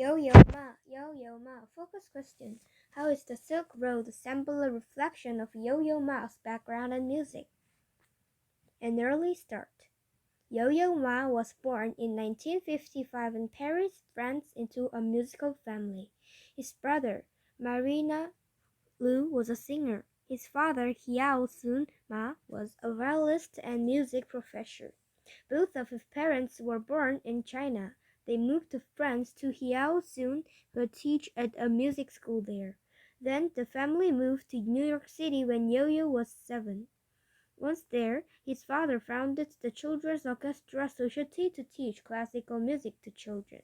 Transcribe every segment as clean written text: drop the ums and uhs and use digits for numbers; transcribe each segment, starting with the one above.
Yo-Yo Ma, focus question. How is the Silk Road a symbol a reflection of Yo-Yo Ma's background and music? An early start. Yo-Yo Ma was born in 1955 in Paris, France into a musical family. His brother, Marina Liu, was a singer. His father, Hiao Sun Ma, was a violinist and music professor. Both of his parents were born in China. They moved to France to Hiao Sun, who teach at a music school there. Then the family moved to New York City when Yo-Yo was 7. Once there, his father founded the Children's Orchestra Society to teach classical music to children.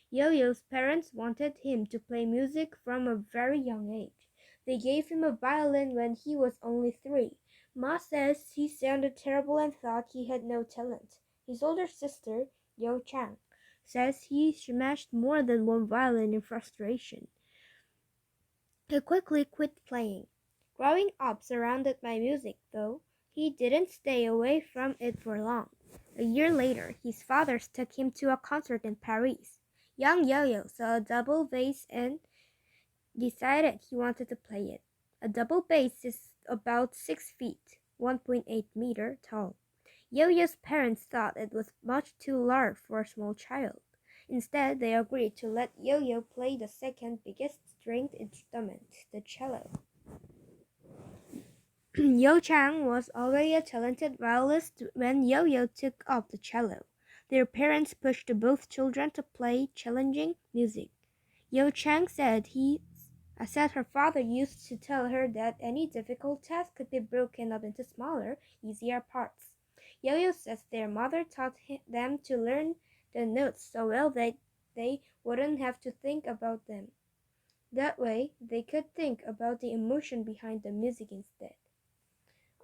Yo-Yo's parents wanted him to play music from a very young age. They gave him a violin when he was only 3. Ma says he sounded terrible and thought he had no talent. His older sister, Yo Chang, says he smashed more than one violin in frustration. He quickly quit playing. Growing up surrounded by music, though, he didn't stay away from it for long. A year later, his father took him to a concert in Paris. Young Yo-Yo saw a double bass and decided he wanted to play it. A double bass is about 6 feet, 1.8 meter tall. Yo-Yo's parents thought it was much too large for a small child. Instead, they agreed to let Yo-Yo play the second biggest stringed instrument, the cello. Yo Chang was already a talented violinist when Yo-Yo took up the cello. Their parents pushed both children to play challenging music. Yo Chang said her father used to tell her that any difficult task could be broken up into smaller, easier parts. Yo-Yo says their mother taught them to learn the notes so well that they wouldn't have to think about them. That way, they could think about the emotion behind the music instead.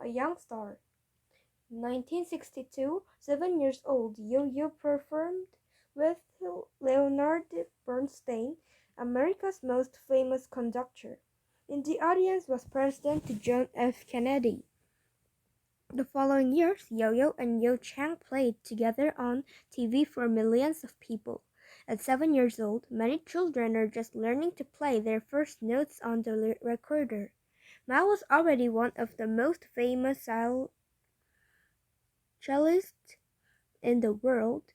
A young star. 1962, 7 years old, Yo-Yo performed with Leonard Bernstein, America's most famous conductor. In the audience was President John F. Kennedy. The following years, Yo-Yo and Yo Chang played together on TV for millions of people. At 7 years old, many children are just learning to play their first notes on the recorder. Ma was already one of the most famous cellists in the world,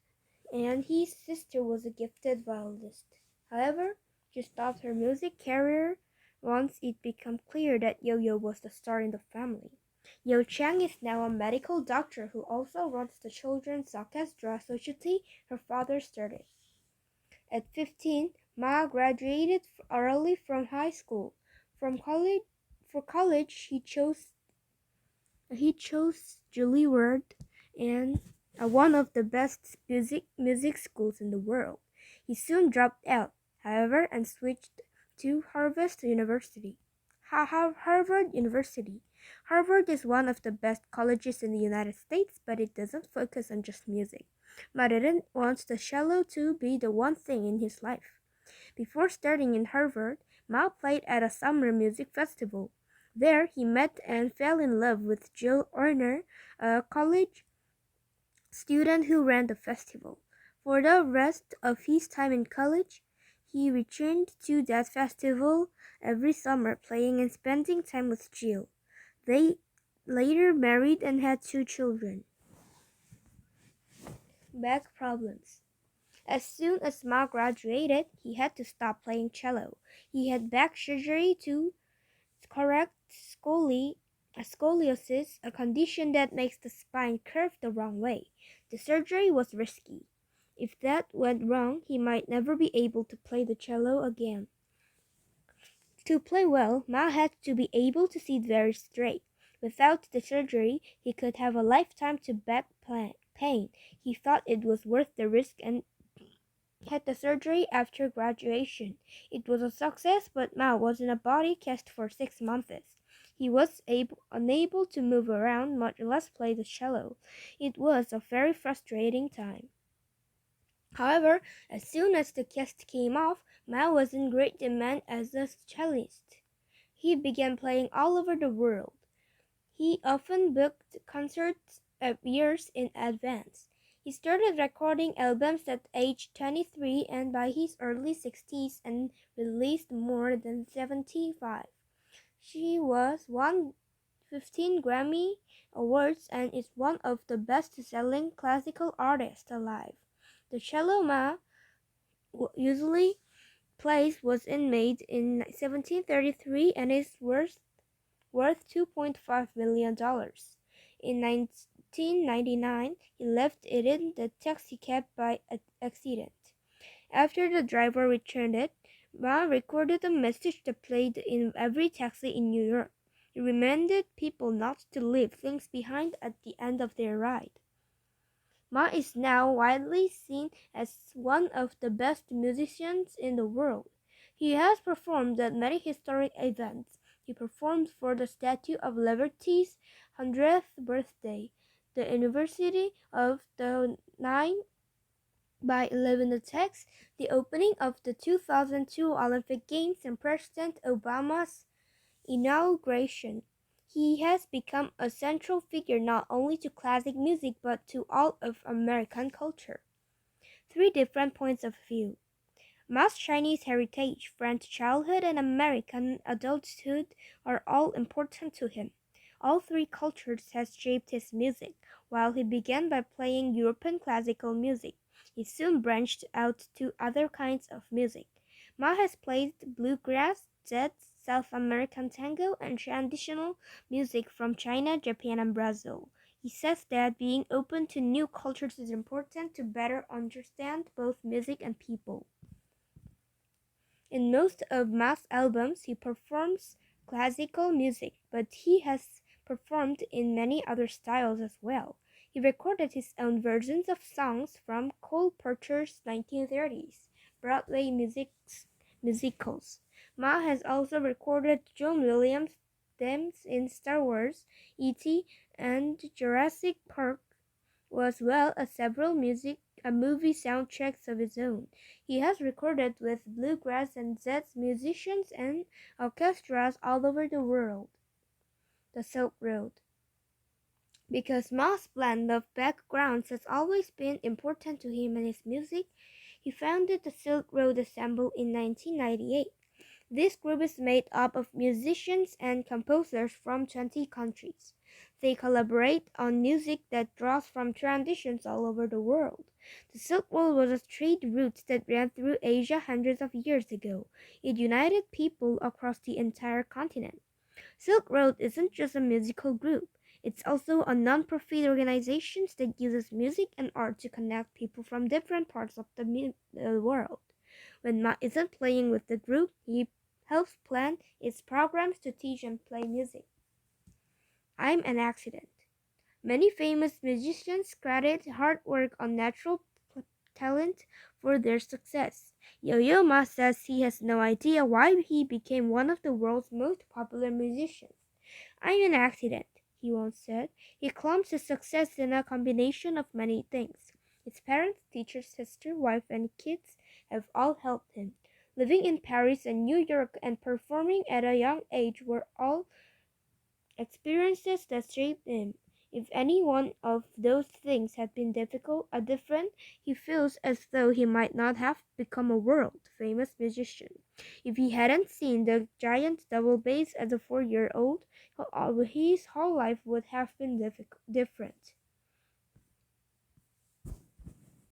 and his sister was a gifted violinist. However, she stopped her music career once it became clear that Yo-Yo was the star in the family. Yo Chang is now a medical doctor who also runs the Children's Orchestra Society her father started. At 15, Ma graduated early from high school. For college, he chose Juilliard and one of the best music schools in the world. He soon dropped out, however, and switched to Harvard University. Harvard University. Harvard is one of the best colleges in the United States, but it doesn't focus on just music. Ma didn't want the cello to be the one thing in his life. Before starting in Harvard, Ma played at a summer music festival. There, he met and fell in love with Jill Orner, a college student who ran the festival. For the rest of his time in college, he returned to that festival every summer, playing and spending time with Jill. They later married and had 2 children. Back problems. As soon as Ma graduated, he had to stop playing cello. He had back surgery to correct scoliosis, a condition that makes the spine curve the wrong way. The surgery was risky. If that went wrong, he might never be able to play the cello again. To play well, Ma had to be able to see very straight. Without the surgery, he could have a lifetime to back pain. He thought it was worth the risk and had the surgery after graduation. It was a success, but Ma was in a body cast for 6 months. He was unable to move around, much less play the cello. It was a very frustrating time. However, as soon as the cast came off, Ma was in great demand as a cellist. He began playing all over the world. He often booked concerts years in advance. He started recording albums at age 23 and by his early 60s and released more than 75. She won 15 Grammy Awards and is one of the best-selling classical artists alive. The cello Ma usually plays was made in 1733 and is worth $2.5 million. In 1999, he left it in the taxicab by accident. After the driver returned it, Ma recorded a message that played in every taxi in New York. It reminded people not to leave things behind at the end of their ride. Ma is now widely seen as one of the best musicians in the world. He has performed at many historic events. He performed for the Statue of Liberty's 100th birthday, the University of the 9/11 attacks, the opening of the 2002 Olympic Games, and President Obama's inauguration. He has become a central figure not only to classic music but to all of American culture. 3 different points of view. Ma's Chinese heritage, French childhood, and American adulthood are all important to him. All 3 cultures has shaped his music. While he began by playing European classical music, he soon branched out to other kinds of music. Ma has played bluegrass, jazz, South American tango, and traditional music from China, Japan, and Brazil. He says that being open to new cultures is important to better understand both music and people. In most of Ma's albums, he performs classical music, but he has performed in many other styles as well. He recorded his own versions of songs from Cole Porter's 1930s Broadway musicals. Ma has also recorded John Williams' themes in Star Wars, E.T., and Jurassic Park, as well as several movie soundtracks of his own. He has recorded with bluegrass and jazz musicians and orchestras all over the world. The Silk Road. Because Ma's blend of backgrounds has always been important to him and his music, he founded the Silk Road Ensemble in 1998. This group is made up of musicians and composers from 20 countries. They collaborate on music that draws from traditions all over the world. The Silk Road was a trade route that ran through Asia hundreds of years ago. It united people across the entire continent. Silk Road isn't just a musical group. It's also a non-profit organization that uses music and art to connect people from different parts of the world. When Ma isn't playing with the group, he helps plan its programs to teach and play music. I'm an accident. Many famous musicians credit hard work on natural talent for their success. Yo-Yo Ma says he has no idea why he became one of the world's most popular musicians. I'm an accident, he once said. He claims his success in a combination of many things. His parents, teachers, sister, wife, and kids have all helped him. Living in Paris and New York and performing at a young age were all experiences that shaped him. If any one of those things had been different, he feels as though he might not have become a world-famous musician. If he hadn't seen the giant double bass as a 4-year-old, his whole life would have been different.